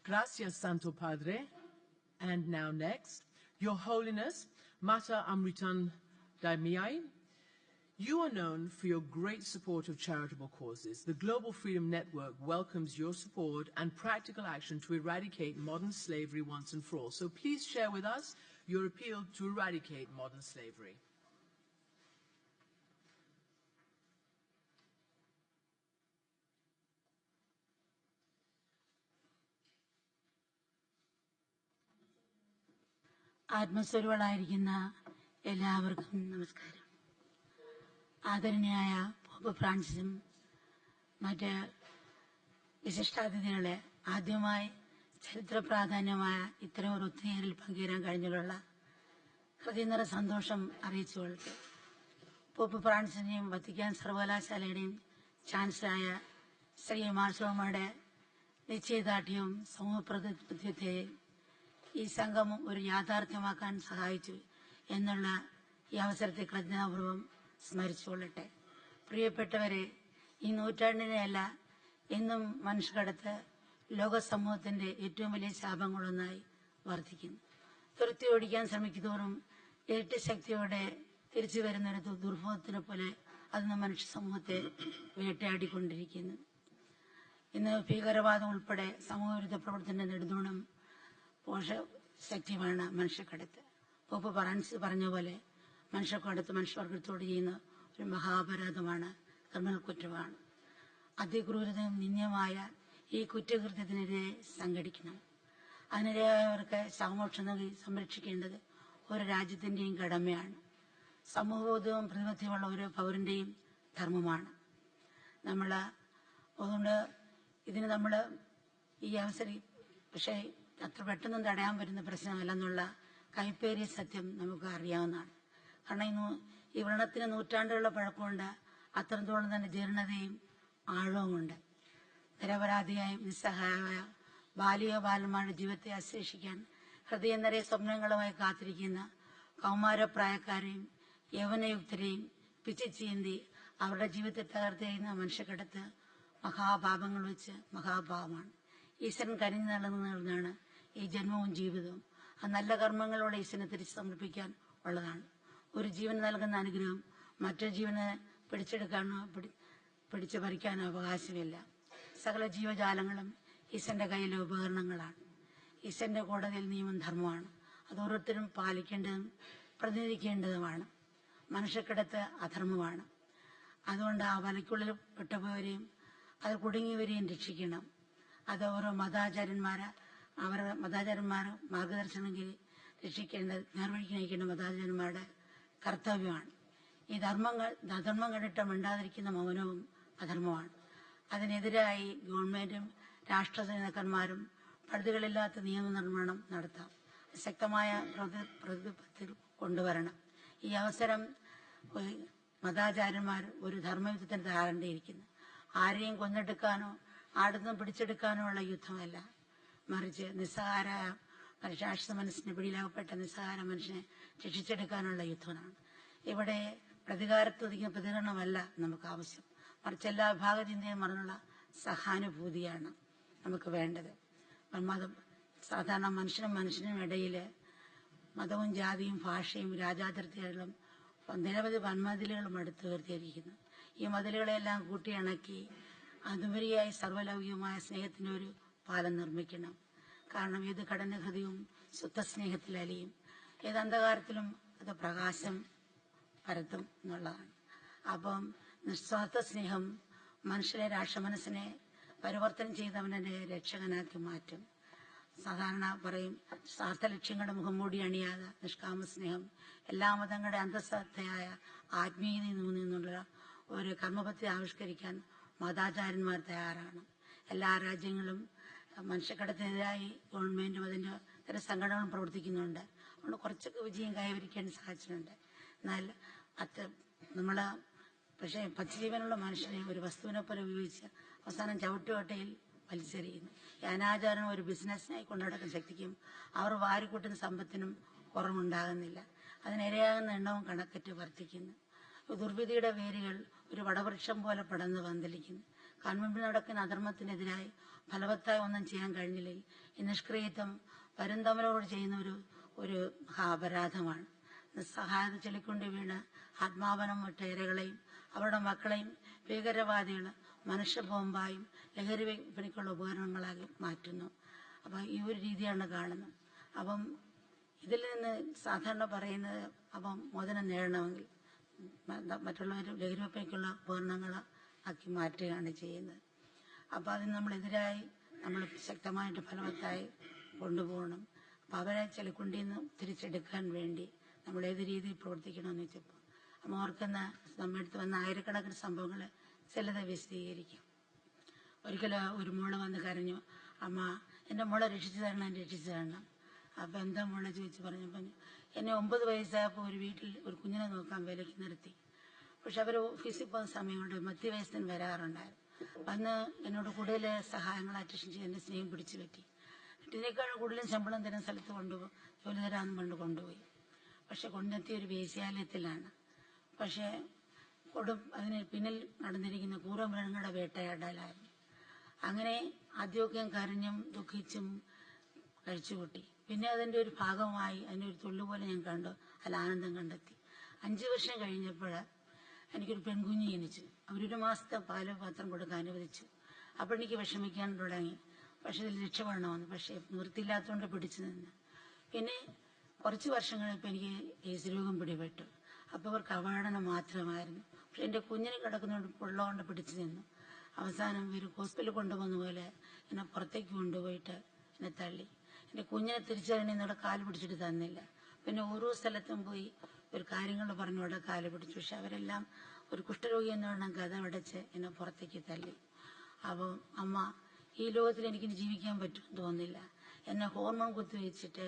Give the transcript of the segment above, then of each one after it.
Gracias, Santo Padre. And now next, Your Holiness, Mata Amritan Daimiai, you are known for your great support of charitable causes. The Global Freedom Network welcomes your support and practical action to eradicate modern slavery once and for all. So please share with us your appeal to eradicate modern slavery. ആത്മസ്വരൂപളായിരിക്കുന്ന എല്ലാവർക്കും നമസ്കാരം. ആദരണീയായ pop ഫ്രാൻസിസും മറ്റ് വിശിഷ്ടാതിഥികളെ ആദ്യമായി ചരിത്ര പ്രാധാന്യമായ ഇത്തരം ഒരു ഒത്തുചേരലിൽ പങ്കുചേരാൻ കഴിഞ്ഞതിലുള്ള ഹൃദയനിറ സന്തോഷം അറിയിച്ചുകൊള്ളട്ടെ. Pop ഫ്രാൻസിന്റെയും Vatican സർവകലാശാലയുടെയും ചാൻസലറായ Shri മാർസോമയുടെ നിശ്ചയദാർഢ്യവും സമൂഹപ്രതിബദ്ധതയും ഈ സംഗമം ഒരു യാഥാർത്ഥ്യമാക്കാൻ സഹായിച്ചു എന്നുള്ള ഈ അവസരത്തെ കൃതജ്ഞതാപൂർവ്വം സ്മരിച്ചുകൊള്ളട്ടെ. പ്രിയപ്പെട്ടവരെ, ഈ നൂറ്റാണ്ടിനെയല്ല എന്നും മനുഷ്യകടത്ത് ലോക സമൂഹത്തിന്റെ ഏറ്റവും വലിയ ശാപങ്ങളൊന്നായി വർദ്ധിക്കുന്നു. തുരത്തി ഓടിക്കാൻ ശ്രമിക്കുന്നതോറും ഇരട്ടി ശക്തിയോടെ തിരിച്ചു വരുന്നൊരു ദുർബോധത്തിനെ പോലെ അന്ന് മനുഷ്യ സമൂഹത്തെ വേട്ടയാടിക്കൊണ്ടിരിക്കുന്നു. ഇന്ന് ഭീകരവാദം ഉൾപ്പെടെ സമൂഹവിരുദ്ധ പ്രവർത്തന നെടുന്തൂണും പോഷശക്തിയുമാണ് മനുഷ്യക്കടത്ത്. പോപ്പ് ഫ്രാൻസിസ് പറഞ്ഞ പോലെ മനുഷ്യക്കടത്ത് മനുഷ്യവർഗത്തോട് ചെയ്യുന്ന ഒരു മഹാപരാധമാണ്, ക്രിമിനൽ കുറ്റമാണ്. അതിക്രൂരതയും നിന്ദ്യമായ ഈ കുറ്റകൃത്യത്തിനെതിരെ സംഘടിക്കണം. അതിനിരയായവർക്ക് ശവമോക്ഷം നൽകി സംരക്ഷിക്കേണ്ടത് ഒരു രാജ്യത്തിന്റെയും കടമയാണ്. സമൂഹബോധവും പ്രതിബദ്ധതയുള്ള ഓരോ പൗരന്റെയും ധർമ്മമാണ്. അതുകൊണ്ട് ഇതിന് ഈ അവസരം പക്ഷേ അത്ര പെട്ടെന്ന് തടയാൻ പറ്റുന്ന പ്രശ്നമല്ലെന്നുള്ള കൈപ്പേറിയ സത്യം നമുക്ക് അറിയാവുന്നതാണ്. കാരണം ഈ വ്രണത്തിന് നൂറ്റാണ്ടുകളുടെ പഴക്കമുണ്ട്, അത്രത്തോളം തന്നെ ജീർണതയും ആഴവുമുണ്ട്. നിരപരാധിയായും നിസ്സഹായമായ ബാലിക ബാലന്മാരുടെ ജീവിതത്തെ അശ്ലേഷിക്കാൻ ഹൃദയം നിറയെ സ്വപ്നങ്ങളുമായി കാത്തിരിക്കുന്ന കൗമാരപ്രായക്കാരെയും യൗവനയുക്തരെയും പിച്ചിച്ചീന്തി അവരുടെ ജീവിതത്തെ തകർത്തെയ്യുന്ന മനുഷ്യക്കടത്ത് മഹാപാപങ്ങൾ വെച്ച് മഹാപാപമാണ്. ഈശ്വരൻ കരിഞ്ഞു നൽകുന്നതാണ് ഈ ജന്മവും ജീവിതവും. ആ നല്ല കർമ്മങ്ങളോടെ ഈശ്വരനെ തിരിച്ച് സമർപ്പിക്കാൻ ഉള്ളതാണ്. ഒരു ജീവൻ നൽകുന്ന അനുഗ്രഹം മറ്റൊരു ജീവനെ പിടിച്ചു പറിക്കാനോ അവകാശമില്ല. സകല ജീവജാലങ്ങളും ഈശ്വരന്റെ കയ്യിലെ ഉപകരണങ്ങളാണ്. ഈശ്വരന്റെ കോടതിയിൽ നിയമം ധർമ്മമാണ്. അത് ഓരോരുത്തരും പാലിക്കേണ്ടതും പ്രതിനിധിക്കേണ്ടതുമാണ്. മനുഷ്യക്കിടത്ത് അധർമ്മമാണ്. അതുകൊണ്ട് ആ വലയ്ക്കുള്ളിൽ പെട്ടുപോയവരെയും അത് കുടുങ്ങിയവരെയും രക്ഷിക്കണം. അത് ഓരോ അവരുടെ മതാചാര്യന്മാർ മാർഗദർശനമെങ്കിൽ നേർവഴിക്ക് നയിക്കേണ്ട മതാചാര്യന്മാരുടെ കർത്തവ്യമാണ്. ഈ അധർമ്മം കണ്ടിട്ട് മിണ്ടാതിരിക്കുന്ന മൗനവും അധർമ്മമാണ്. അതിനെതിരായി ഗവൺമെന്റും രാഷ്ട്രീയ നേതാക്കന്മാരും പഴുതുകളില്ലാത്ത നിയമനിർമ്മാണം നടത്താം. ശക്തമായ പ്രതിബദ്ധത കൊണ്ടുവരണം. ഈ അവസരം മതാചാര്യന്മാർ ഒരു ധർമ്മയുദ്ധത്തിന് തയ്യാറേണ്ടിയിരിക്കുന്നു. ആരെയും കൊന്നെടുക്കാനോ ആടുന്ന് പിടിച്ചെടുക്കാനോ ഉള്ള യുദ്ധമല്ല, മറിച്ച് നിസ്സഹാരായ രാഷ്ട്രീയ മനസ്സിന് പിടിയിലാകപ്പെട്ട നിസ്സഹാര മനുഷ്യനെ രക്ഷിച്ചെടുക്കാനുള്ള യുദ്ധമാണ്. ഇവിടെ പ്രതികരണമല്ല നമുക്ക് ആവശ്യം, മറിച്ച് എല്ലാ വിഭാഗചിന്തയും മറന്നുള്ള സഹാനുഭൂതിയാണ് നമുക്ക് വേണ്ടത്. സാധാരണ മനുഷ്യനും ഇടയിൽ മതവും ജാതിയും ഭാഷയും രാജാതിർത്തികളും നിരവധി വൻമതിലുകളും അടുത്ത് ഉയർത്തിയിരിക്കുന്നു. ഈ മതിലുകളെല്ലാം കൂട്ടിയിണക്കി അതുപരിയായി സർവ്വലൗകികമായ സ്നേഹത്തിന്റെ ഒരു പാലം നിർമ്മിക്കണം. കാരണം ഏത് കടന്നഹൃദയവും ശുദ്ധസ്നേഹത്തിൽ അലിയും, ഏത് അന്ധകാരത്തിലും അത് പ്രകാശം പരത്തും എന്നുള്ളതാണ്. അപ്പം നിസ്വാർത്ഥ സ്നേഹം മനുഷ്യരെ രാഷ്ട്രമനസ്സിനെ പരിവർത്തനം ചെയ്തവനെ രക്ഷകനാക്കി മാറ്റും. സാധാരണ പറയും, സ്വാർത്ഥ ലക്ഷ്യങ്ങളുടെ മുഖംമൂടി അണിയാതെ നിഷ്കാമ സ്നേഹം എല്ലാ മതങ്ങളുടെ അന്തസ്സത്തയായ ആത്മീയതയിൽ നിന്നുള്ള ഒരു കർമ്മപദ്ധതി ആവിഷ്കരിക്കാൻ മതാചാര്യന്മാർ തയ്യാറാണ്. എല്ലാ രാജ്യങ്ങളും മനുഷ്യക്കടത്തിനെതിരായി ഗവൺമെന്റും അതിന്റെ തരം സംഘടനകളും പ്രവർത്തിക്കുന്നുണ്ട്. അതുകൊണ്ട് കുറച്ചൊക്കെ വിജയം കൈവരിക്കാൻ സാധിച്ചിട്ടുണ്ട്. എന്നാൽ പക്ഷേ പച്ചജീവനുള്ള മനുഷ്യനെ ഒരു വസ്തുവിനെ പോലെ ഉപയോഗിച്ച് അവസാനം ചവിട്ടുകൊട്ടയിൽ വലിച്ചെറിയുന്നു. ഈ അനാചാരം ഒരു ബിസിനസ്സിനായി കൊണ്ടുനടക്കുന്ന ശക്തിക്കും അവർ വാരിക്കൂട്ടുന്ന സമ്പത്തിനും കുറവുണ്ടാകുന്നില്ല. അതിനിരയാകുന്ന എണ്ണവും കണക്കറ്റ് വർദ്ധിക്കുന്നു. ദുർവിധിയുടെ വേരുകൾ ഒരു വടവൃക്ഷം പോലെ പടർന്ന് പന്തലിക്കുന്നു. കാൺമുമ്പിൽ നടക്കുന്ന അധർമ്മത്തിനെതിരായി ഫലവത്തായി ഒന്നും ചെയ്യാൻ കഴിഞ്ഞില്ലെങ്കിൽ ഈ നിഷ്ക്രിയത്വം വരും തമ്മിലോട് ചെയ്യുന്ന ഒരു അപരാധമാണ്. നിസ്സഹായത ചെളിക്കൊണ്ട് വീണ് ആത്മാവനം വിട്ട ഇരകളെയും അവരുടെ മക്കളെയും ഭീകരവാദികൾ മനുഷ്യ ബോംബായും ലഹരി വിൽപ്പനയ്ക്കുള്ള ഉപകരണങ്ങളാക്കി മാറ്റുന്നു. അപ്പം ഈ ഒരു രീതിയാണ് കാണുന്നത്. അപ്പം ഇതിൽ നിന്ന് സാധാരണ പറയുന്നത് അപ്പം മോചനം നേടണമെങ്കിൽ മറ്റുള്ളവർ ലഹരി വിൽപ്പനയ്ക്കുള്ള ഉപകരണങ്ങൾ ആക്കി മാറ്റുകയാണ് ചെയ്യുന്നത്. അപ്പോൾ അതിന് നമ്മളെതിരായി നമ്മൾ ശക്തമായിട്ട് ഫലവത്തായി കൊണ്ടുപോകണം. അപ്പോൾ അവരെ ചെളിക്കുണ്ടിൽ നിന്ന് തിരിച്ചെടുക്കാൻ വേണ്ടി നമ്മൾ ഏത് രീതിയിൽ പ്രവർത്തിക്കണമെന്ന് വെച്ചപ്പോൾ അമ്മ ഓർക്കുന്ന നമ്മുടെ അടുത്ത് വന്ന ആയിരക്കണക്കിന് സംഭവങ്ങൾ ചിലത് വിശദീകരിക്കും. ഒരിക്കലും ഒരു മോള് വന്ന് കരഞ്ഞു, അമ്മ എൻ്റെ മോളെ രക്ഷിച്ചു തരണം. അപ്പം എന്താ മോളെ ചോദിച്ച് പറഞ്ഞപ്പം എന്നെ 9 വയസ്സായപ്പോൾ ഒരു വീട്ടിൽ ഒരു കുഞ്ഞിനെ നോക്കാൻ വിലയ്ക്ക് നിർത്തി. പക്ഷെ അവർ ഓഫീസിൽ പോകുന്ന സമയം കൊണ്ട് മധ്യവയസ്സൻ വരാറുണ്ടായിരുന്നു. അന്ന് എന്നോട് കൂടുതൽ സഹായങ്ങൾ അറ്റൻഷൻ ചെയ്ത് എൻ്റെ സ്നേഹം പിടിച്ചു പറ്റി. ഇതിനേക്കാൾ കൂടുതലും ശമ്പളം തരുന്ന സ്ഥലത്ത് കൊണ്ടുപോകും, ജോലി തരാമെന്ന് കൊണ്ട് കൊണ്ടുപോയി. പക്ഷെ കൊണ്ടെത്തിയ ഒരു വേശ്യാലയത്തിലാണ്. പക്ഷേ അതിന് പിന്നിൽ നടന്നിരിക്കുന്ന ക്രൂരമൃഗങ്ങളുടെ വേട്ടയാടലായിരുന്നു. അങ്ങനെ ആദ്യമൊക്കെ ഞാൻ കരഞ്ഞും ദുഃഖിച്ചും കഴിച്ചുകൂട്ടി. പിന്നെ അതിൻ്റെ ഒരു ഭാഗമായി അതിൻ്റെ ഒരു തുള്ളുപോലെ ഞാൻ കണ്ടു, അതിൽ ആനന്ദം കണ്ടെത്തി. 5 വർഷം കഴിഞ്ഞപ്പോൾ എനിക്കൊരു പെൺകുഞ്ഞ് ജനിച്ചു. അവരൊരു മാസത്തെ പാല് പാത്രം കൊടുക്കാൻ അനുവദിച്ചു. അപ്പോൾ എനിക്ക് വിഷമിക്കാൻ തുടങ്ങി. പക്ഷെ ഇതിൽ രക്ഷപ്പെടണമെന്ന്. പക്ഷേ നിവൃത്തിയില്ലാത്തതുകൊണ്ട് പിടിച്ചു നിന്ന്. പിന്നെ കുറച്ച് വർഷം കഴിഞ്ഞപ്പോൾ എനിക്ക് എയ്ഡ്സ് രോഗം പിടിപെട്ടു. അപ്പോൾ അവർക്ക് അവഗണന മാത്രമായിരുന്നു. പക്ഷെ എൻ്റെ കുഞ്ഞിനെ കിടക്കുന്നതുകൊണ്ട് ഉള്ളതുകൊണ്ട് പിടിച്ചു നിന്നു. അവസാനം ഒരു ഹോസ്പിറ്റലിൽ കൊണ്ടുപോകുന്ന പോലെ എന്നെ പുറത്തേക്ക് കൊണ്ടുപോയിട്ട് എന്നെ തള്ളി. എൻ്റെ കുഞ്ഞിനെ തിരിച്ചറിഞ്ഞ് എന്നോട് കാല് പിടിച്ചിട്ട് തന്നില്ല. പിന്നെ ഓരോ സ്ഥലത്തും പോയി ഒരു കാര്യങ്ങൾ പറഞ്ഞു അവിടെ കാല് പിടിച്ചു. പക്ഷെ അവരെല്ലാം ഒരു കുഷ്ഠരോഗി എന്നാണ് കഥ അടച്ച് എന്നെ പുറത്തേക്ക് തള്ളി. അപ്പോൾ അമ്മ, ഈ ലോകത്തിൽ എനിക്ക് ജീവിക്കാൻ പറ്റുമെന്ന് തോന്നുന്നില്ല. എന്നെ ഹോർമോൺ കുത്തിവെച്ചിട്ട്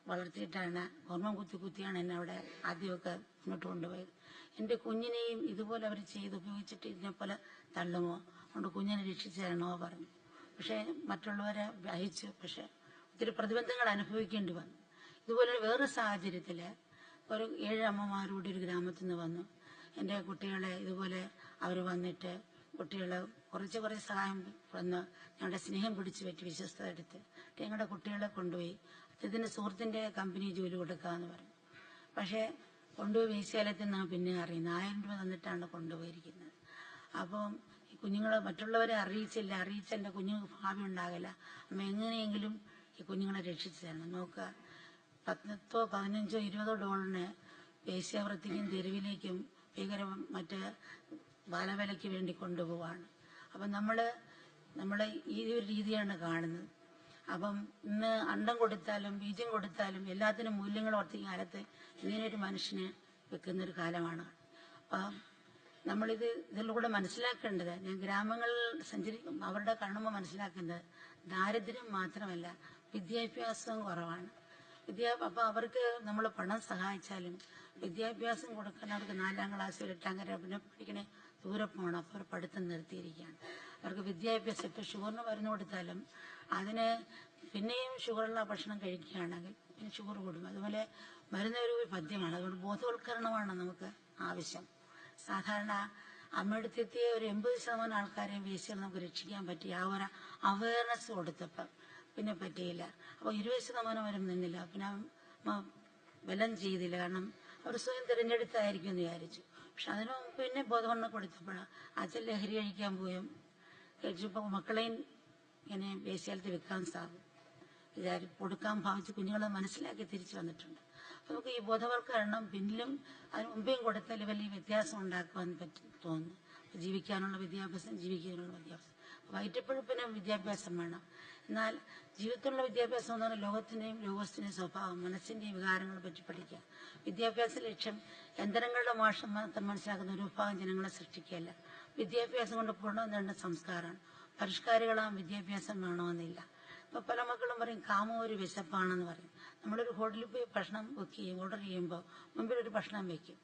വളർത്തിയിട്ടാണ്, ഹോർമോൺ കുത്തിയാണ് എന്നെ അവിടെ ആദ്യമൊക്കെ മുന്നോട്ട് കൊണ്ടുപോയത്. എൻ്റെ കുഞ്ഞിനെയും ഇതുപോലെ അവർ ഉപയോഗിച്ചിട്ട് ഇതിനെപ്പോലെ തള്ളുമോ, അതുകൊണ്ട് കുഞ്ഞിനെ രക്ഷിച്ചു തരണമോ പറഞ്ഞു. പക്ഷേ മറ്റുള്ളവരെ അയച്ചു. പക്ഷെ ഒത്തിരി പ്രതിബന്ധങ്ങൾ അനുഭവിക്കേണ്ടി വന്നു. ഇതുപോലെ വേറൊരു സാഹചര്യത്തിൽ ഒരു 7 അമ്മമാരോട് ഒരു ഗ്രാമത്തിൽ നിന്ന് വന്നു. എൻ്റെ കുട്ടികളെ ഇതുപോലെ അവർ വന്നിട്ട് കുട്ടികളെ കുറേ സഹായം വന്ന് ഞങ്ങളുടെ സ്നേഹം പിടിച്ചു പറ്റി വിശ്വസ്ത എടുത്ത് ഞങ്ങളുടെ കുട്ടികളെ കൊണ്ടുപോയി ഇതിന് സുഹൃത്തിൻ്റെ കമ്പനി ജോലി കൊടുക്കാമെന്ന് പറഞ്ഞു. പക്ഷേ കൊണ്ടുപോയി വേശ്യാലയത്തിൽ നിന്നാണ് പിന്നെ അറിയുന്നത്. 1000 രൂപ തന്നിട്ടാണ് കൊണ്ടുപോയിരിക്കുന്നത്. അപ്പം ഈ കുഞ്ഞുങ്ങളെ മറ്റുള്ളവരെ അറിയിച്ച എൻ്റെ കുഞ്ഞുങ്ങൾക്ക് ഭാവി ഉണ്ടാകില്ല. അമ്മ എങ്ങനെയെങ്കിലും ഈ കുഞ്ഞുങ്ങളെ രക്ഷിച്ചു തരണം. നോക്കുക, 10, 15, 20 ഡോളറിന് വേശ്യാവൃത്തിക്കും തെരുവിലേക്കും മറ്റ് ബാലവേലയ്ക്ക് വേണ്ടി കൊണ്ടുപോവാണ്. അപ്പം നമ്മൾ ഈ ഒരു രീതിയാണ് കാണുന്നത്. അപ്പം ഇന്ന് അണ്ടം കൊടുത്താലും ബീജം കൊടുത്താലും എല്ലാത്തിനും മൂല്യങ്ങൾ വർദ്ധിക്കുന്ന കാലത്ത് ഇങ്ങനെയൊരു മനുഷ്യന് വെക്കുന്നൊരു കാലമാണ്. അപ്പം ഇതിലൂടെ മനസ്സിലാക്കേണ്ടത്, ഞാൻ ഗ്രാമങ്ങളിൽ സഞ്ചരിക്കും, അവരുടെ കാണുമ്പോൾ മനസ്സിലാക്കേണ്ടത് ദാരിദ്ര്യം മാത്രമല്ല, വിദ്യാഭ്യാസവും കുറവാണ്. അപ്പോൾ അവർക്ക് നമ്മൾ പണം സഹായിച്ചാലും വിദ്യാഭ്യാസം കൊടുക്കാൻ അവർക്ക് 4ാം ക്ലാസ്സിൽ 8ാം ക്ലാസ് പിന്നെ പഠിക്കണേ ദൂരെ പോകണം. അപ്പോൾ അവർ പഠിത്തം നിർത്തിയിരിക്കുകയാണ്. അവർക്ക് വിദ്യാഭ്യാസം ഇപ്പോൾ ഷുഗറിന് മരുന്ന് കൊടുത്താലും അതിന് പിന്നെയും ഷുഗറുള്ള ഭക്ഷണം കഴിക്കുകയാണെങ്കിൽ പിന്നെ ഷുഗർ കൂടും. അതുപോലെ മരുന്ന് ഒരു പദ്യമാണ്. അതുകൊണ്ട് ബോധവൽക്കരണമാണ് നമുക്ക് ആവശ്യം. സാധാരണ അമ്മയെടുത്തെത്തിയ ഒരു 80% ആൾക്കാരെയും വേശ്യകൾ നമുക്ക് രക്ഷിക്കാൻ പറ്റി. ആ ഒരു അവയർനെസ് കൊടുത്തപ്പം പിന്നെ പറ്റിയില്ല. അപ്പോൾ 20% വരും നിന്നില്ല. പിന്നെ ബലം ചെയ്തില്ല. കാരണം അവർ സ്വയം തിരഞ്ഞെടുത്തായിരിക്കും എന്ന് വിചാരിച്ചു. പക്ഷെ അതിന് പിന്നെ ബോധവൽക്കരണം കൊടുത്തപ്പോഴാണ് അച്ഛൻ ലഹരി കഴിക്കാൻ പോയും കഴിച്ചപ്പോൾ മക്കളെയും ഇങ്ങനെ വേശ്യാലയത്തിൽ വെക്കാൻ കൊടുക്കാൻ ഭാവിച്ച് കുഞ്ഞുങ്ങളെ മനസ്സിലാക്കി തിരിച്ചു വന്നിട്ടുണ്ട്. അപ്പോൾ നമുക്ക് ഈ ബോധവൽക്കരണം പിന്നിലും അതിന് മുമ്പേയും കൊടുത്താൽ വലിയ വ്യത്യാസം ഉണ്ടാക്കുവാൻ തോന്നുന്നു. ജീവിക്കാനുള്ള വിദ്യാഭ്യാസം, ജീവിക്കാനുള്ള വിദ്യാഭ്യാസം, വയറ്റപ്പഴുപ്പിന് വിദ്യാഭ്യാസം വേണം. എന്നാൽ ജീവിതത്തിലുള്ള വിദ്യാഭ്യാസം എന്ന് പറഞ്ഞാൽ ലോകത്തിൻ്റെയും ലോകത്തിൻ്റെയും സ്വഭാവം, മനസ്സിൻ്റെയും വികാരങ്ങളെ പറ്റി പഠിക്കുക. വിദ്യാഭ്യാസ ലക്ഷ്യം യന്ത്രങ്ങളുടെ മോശം മാത്രം മനസ്സിലാക്കുന്ന ഒരു വിഭാഗം ജനങ്ങളെ സൃഷ്ടിക്കുകയല്ല. വിദ്യാഭ്യാസം കൊണ്ട് പൂർണ്ണ സംസ്കാരമാണ്. പരിഷ്കാരികളാം വിദ്യാഭ്യാസം വേണമെന്നില്ല. ഇപ്പോൾ പല മക്കളും പറയും കാമം ഒരു വിശപ്പാണെന്ന് പറയും. നമ്മളൊരു ഹോട്ടലിൽ പോയി ഭക്ഷണം ഓർഡർ ചെയ്യുമ്പോൾ മുമ്പിലൊരു ഭക്ഷണം വയ്ക്കും.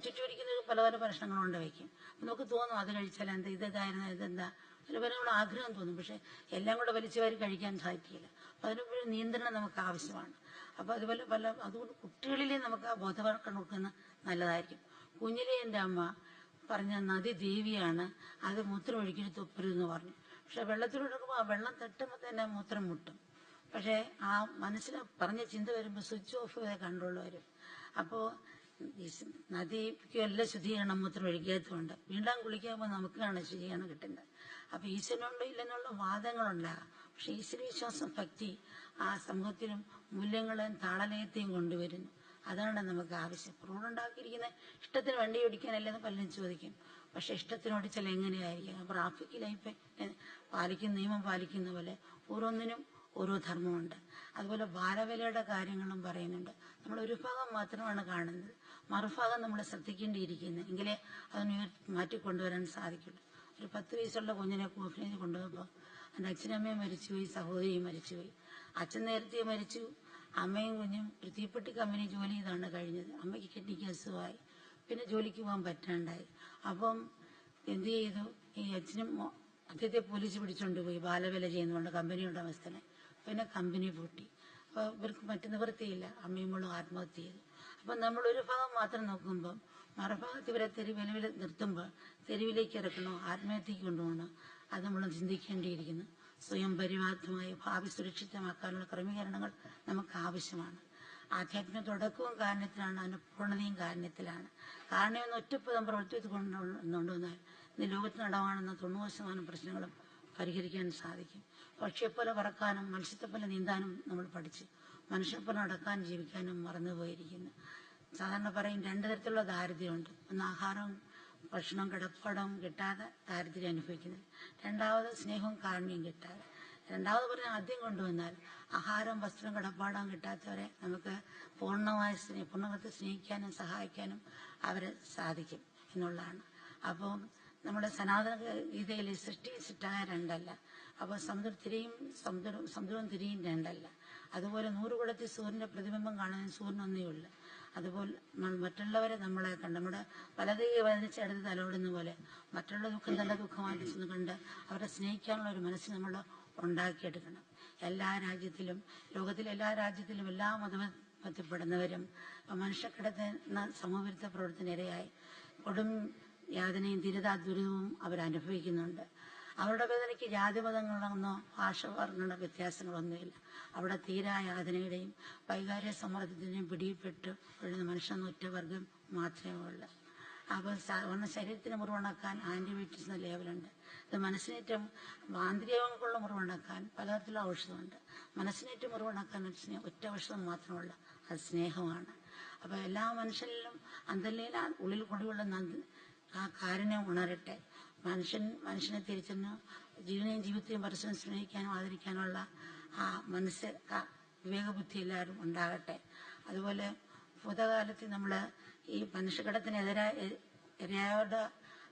ചുറ്റുമിരിക്കുന്നത് പല പല ഭക്ഷണങ്ങൾ കൊണ്ട് വയ്ക്കും. നമുക്ക് തോന്നും അത് കഴിച്ചാൽ എന്താ, ഇതെന്താ ചിലപ്പോൾ നമ്മൾ ആഗ്രഹം തോന്നും. പക്ഷെ എല്ലാം കൂടെ വലിച്ചു വാരി കഴിക്കാൻ സാധിക്കില്ല. അപ്പം അതിനൊരു നിയന്ത്രണം നമുക്ക് ആവശ്യമാണ്. അപ്പോൾ അതുപോലെ അതുകൊണ്ട് കുട്ടികളിലെ നമുക്ക് ആ ബോധവൽക്കരണം കൊടുക്കുന്നത് നല്ലതായിരിക്കും. കുഞ്ഞിലെ എൻ്റെ അമ്മ പറഞ്ഞ നദി ദേവിയാണ്, അത് മൂത്രം ഒഴിക്കരുത് തുപ്പരുതെന്ന് പറഞ്ഞു. പക്ഷെ വെള്ളത്തിലൊടുക്കുമ്പോൾ ആ വെള്ളം തട്ടുമ്പോൾ തന്നെ മൂത്രം മുട്ടും. പക്ഷേ ആ മനസ്സിൽ പറഞ്ഞ ചിന്ത വരുമ്പോൾ സ്വിച്ച് ഓഫ് ചെയ്ത കൺട്രോൾ വരും. അപ്പോൾ നദിക്ക് എല്ലാ ശുദ്ധീകരണം മൂത്രം ഒഴിക്കാത്തതുകൊണ്ട് വീണ്ടും കുളിക്കുമ്പോൾ നമുക്കാണ് ശുദ്ധീകരണം കിട്ടുന്നത്. അപ്പോൾ ഈശ്വരനുണ്ടോ ഇല്ലെന്നുള്ള വാദങ്ങളുണ്ടാകാം. പക്ഷെ ഈശ്വര വിശ്വാസം, ഭക്തി ആ സമൂഹത്തിലും മൂല്യങ്ങളെയും താളലയത്തെയും കൊണ്ടുവരുന്നു. അതാണ് നമുക്ക് ആവശ്യം. റോഡുണ്ടാക്കിയിരിക്കുന്ന ഇഷ്ടത്തിന് വണ്ടി ഓടിക്കാനല്ലെന്ന് പലരും ചോദിക്കും. പക്ഷെ ഇഷ്ടത്തിന് ഓടിച്ചാൽ എങ്ങനെയായിരിക്കും? ട്രാഫിക് ലൈഫ് പാലിക്കുന്ന നിയമം പാലിക്കുന്ന പോലെ ഓരോന്നിനും ഓരോ ധർമ്മമുണ്ട്. അതുപോലെ ബാലവേലയുടെ കാര്യങ്ങളും പറയുന്നുണ്ട്. നമ്മൾ ഒരു ഭാഗം മാത്രമാണ് കാണുന്നത്, മറുഭാഗം നമ്മൾ ശ്രദ്ധിക്കേണ്ടിയിരിക്കുന്നത്. എങ്കിലേ അതിന് മാറ്റിക്കൊണ്ടുവരാൻ സാധിക്കുള്ളൂ. ഒരു 10 വയസ്സുള്ള കുഞ്ഞിനെ കോഫിനേജ് കൊണ്ടുപോകുമ്പോൾ എൻ്റെ അച്ഛനമ്മയും മരിച്ചുപോയി, സഹോദരിയും മരിച്ചുപോയി. അച്ഛൻ നേരത്തെ മരിച്ചു, അമ്മയും കുഞ്ഞും ഒരു തീപ്പെട്ടി കമ്പനി ജോലി ചെയ്താണ് കഴിഞ്ഞത്. അമ്മയ്ക്ക് കിഡ്നിക്ക് അസുഖമായി, പിന്നെ ജോലിക്ക് പോകാൻ പറ്റാണ്ടായി. അപ്പം എന്ത് ചെയ്തു? ഈ അച്ഛനും അദ്ദേഹത്തെ പോലീസ് പിടിച്ചുകൊണ്ട് പോയി ബാലവേല ചെയ്യുന്നതുകൊണ്ട് കമ്പനി ഉടമസ്ഥനെ. പിന്നെ കമ്പനി പൂട്ടി. അപ്പോൾ ഇവർക്ക് മറ്റു നിവൃത്തിയില്ല, അമ്മയും മോളും ആത്മഹത്യ ചെയ്തു. അപ്പം നമ്മളൊരു ഭാഗം മാത്രം നോക്കുമ്പോൾ മറുഭാഗത്ത് ഇവരെ തെരുവിൽ നിർത്തുമ്പോൾ തെരുവിലേക്ക് ഇറക്കണോ ആത്മഹത്യക്ക് കൊണ്ടുപോകണോ, അത് നമ്മൾ ചിന്തിക്കേണ്ടിയിരിക്കുന്നു. സ്വയം പരിവാഹമായി ഭാവി സുരക്ഷിതമാക്കാനുള്ള ക്രമീകരണങ്ങൾ നമുക്ക് ആവശ്യമാണ്. ആധ്യാത്മിക തുടക്കവും കാരണത്തിലാണ്, അതിൻ്റെ പൂർണ്ണതയും കാരണത്തിലാണ്. കാരണമെന്ന് ഒറ്റപ്പദം പ്രവർത്തിച്ച് കൊണ്ടുവന്നാൽ ഇന്ന് ലോകത്ത് നടവാണെന്ന 90% പ്രശ്നങ്ങളും പരിഹരിക്കാൻ സാധിക്കും. പക്ഷിയെപ്പോലെ പറക്കാനും മത്സ്യത്തെപ്പോലെ നീന്താനും നമ്മൾ പഠിച്ച് മനുഷ്യരെപ്പോലെ നടക്കാനും ജീവിക്കാനും മറന്നുപോയിരിക്കുന്നു. സാധാരണ പറയും 2 തരത്തിലുള്ള ദാരിദ്ര്യമുണ്ട്. ഒന്ന് ആഹാരവും ഭക്ഷണവും കിടപ്പാടവും കിട്ടാതെ ദാരിദ്ര്യം അനുഭവിക്കുന്നത്. രണ്ടാമത് സ്നേഹവും കാരുണ്യവും കിട്ടാതെ. രണ്ടാമത് പറഞ്ഞാൽ ആദ്യം കൊണ്ടുവന്നാൽ ആഹാരം വസ്ത്രം കിടപ്പാടവും കിട്ടാത്തവരെ നമുക്ക് പൂർണ്ണത്തെ സ്നേഹിക്കാനും സഹായിക്കാനും അവരെ സാധിക്കും എന്നുള്ളതാണ്. അപ്പോൾ നമ്മുടെ സനാതന ഗീതയിൽ സൃഷ്ടി സിറ്റായ രണ്ടല്ല. അപ്പോൾ സമുദ്രവും തിരിയും രണ്ടല്ല. അതുപോലെ 100 കുടത്തിൽ സൂര്യന്റെ പ്രതിബിംബം കാണാൻ സൂര്യനൊന്നേ ഉള്ളു. അതുപോലെ മറ്റുള്ളവരെ നമ്മളെ കണ്ട് നമ്മുടെ വലത് വചനിച്ചെടുത്ത് തലോടുന്ന പോലെ മറ്റുള്ള ദുഃഖം നല്ല ദുഃഖമായിട്ട് ചെന്ന് കണ്ട് അവരെ സ്നേഹിക്കാനുള്ള ഒരു മനസ്സ് നമ്മൾ ഉണ്ടാക്കിയെടുക്കണം. എല്ലാ രാജ്യത്തിലും, ലോകത്തിലെ എല്ലാ രാജ്യത്തിലും എല്ലാ മതത്തിൽപ്പെടുന്നവരും മനുഷ്യക്കിടത്തുന്ന സമൂഹവിരുദ്ധ പ്രവർത്തനയിരയായി കൊടും യാതനയും ദുരിതവും അവരനുഭവിക്കുന്നുണ്ട്. അവരുടെ വേദനയ്ക്ക് ജാതിമതങ്ങളെന്നോ ഭാഷവർണ്ണ വ്യത്യാസങ്ങളൊന്നുമില്ല. അവിടെ തീരാ യാതനയുടെയും വൈകാരിക സമ്മർദ്ദത്തിന്റെയും പിടിയിൽപ്പെട്ട് വീഴുന്ന മനുഷ്യൻ ഒറ്റവർഗം മാത്രമേ ഉള്ളൂ. അപ്പോൾ ശരീരത്തിന് മുറിവുണക്കാൻ ആന്റിബയോട്ടിക്സ് എന്ന ലേബലുണ്ട്. ഇത് മനസ്സിനേറ്റവും ആന്തരികങ്ങൾക്കുള്ള മുറിവുണക്കാൻ പലതരത്തിലുള്ള ഔഷധമുണ്ട്. മനസ്സിനേറ്റ് മുറിവുണക്കാൻ ഒറ്റ ഔഷധം മാത്രമുള്ള അത് സ്നേഹമാണ്. അപ്പോൾ എല്ലാ മനുഷ്യരിലും അന്തർലീന ഉള്ളിൽ കൊടിയുള്ള ആ കാരുണ്യം ഉണരട്ടെ. മനുഷ്യനെ തിരിച്ചറിഞ്ഞ് ജീവനെയും ജീവിതത്തെയും പരസ്പരം സ്നേഹിക്കാനും ആദരിക്കാനുള്ള ആ മനസ്സ് വിവേകബുദ്ധി എല്ലാവരും ഉണ്ടാകട്ടെ. അതുപോലെ ഭൂതകാലത്ത് നമ്മൾ ഈ മനുഷ്യക്കടത്തിനെതിരായവരുടെ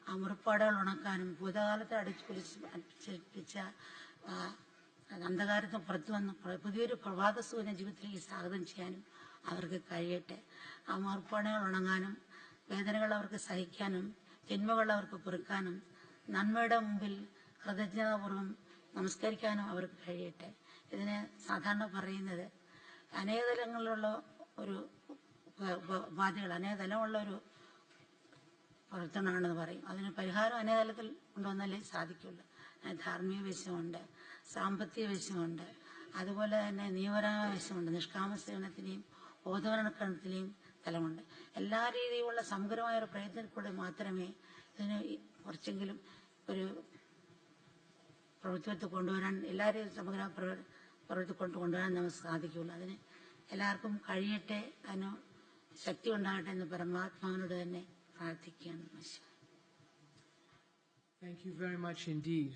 ആ മുറിപ്പാടുകൾ ഉണക്കാനും ഭൂതകാലത്തെ അടിച്ചേൽപ്പിച്ച അന്ധകാരത്തിന് പുറത്തു വന്ന് പുതിയൊരു പ്രഭാത സൂര്യൻ ജീവിതത്തിലേക്ക് സ്വാഗതം ചെയ്യാനും അവർക്ക് കഴിയട്ടെ. ആ മുറിപ്പാടുകൾ ഉണങ്ങാനും വേദനകൾ അവർക്ക് സഹിക്കാനും ജന്മകൾ അവർക്ക് പൊറുക്കാനും നന്മയുടെ മുമ്പിൽ കൃതജ്ഞതാപൂർവ്വം നമസ്കരിക്കാനും അവർക്ക് കഴിയട്ടെ. ഇതിന് സാധാരണ പറയുന്നത് അനേകതലങ്ങളിലുള്ള ഒരു ഉപാധികൾ, അനേകതലമുള്ള ഒരു പ്രവർത്തനമാണെന്ന് പറയും. അതിന് പരിഹാരം അനേകതലത്തിൽ കൊണ്ടുവന്നാലേ സാധിക്കുള്ളൂ. ധാർമ്മിക വശമുണ്ട്, സാമ്പത്തിക വശമുണ്ട്, അതുപോലെ തന്നെ നിയമപരമായ വശമുണ്ട്, നിഷ്കാമ സേവനത്തിനെയും ബോധവൽക്കരണത്തിനെയും തലമുണ്ട്. എല്ലാ രീതിയിലുള്ള സമഗ്രമായ ഒരു പ്രയത്നത്തിലൂടെ മാത്രമേ ഇതിന് കുറച്ചെങ്കിലും ഒരു പ്രവൃത്തിത്വം കൊണ്ടുവരാൻ, എല്ലാവരെയും സമഗ്ര പ്രവൃത്തി കൊണ്ടുവരാൻ നമുക്ക് സാധിക്കുകയുള്ളൂ. അതിന് എല്ലാവർക്കും കഴിയട്ടെ, അതിന് ശക്തി ഉണ്ടാകട്ടെ എന്ന് പരമാത്മാവിനോട് തന്നെ പ്രാർത്ഥിക്കുകയാണ്. Thank you very much indeed.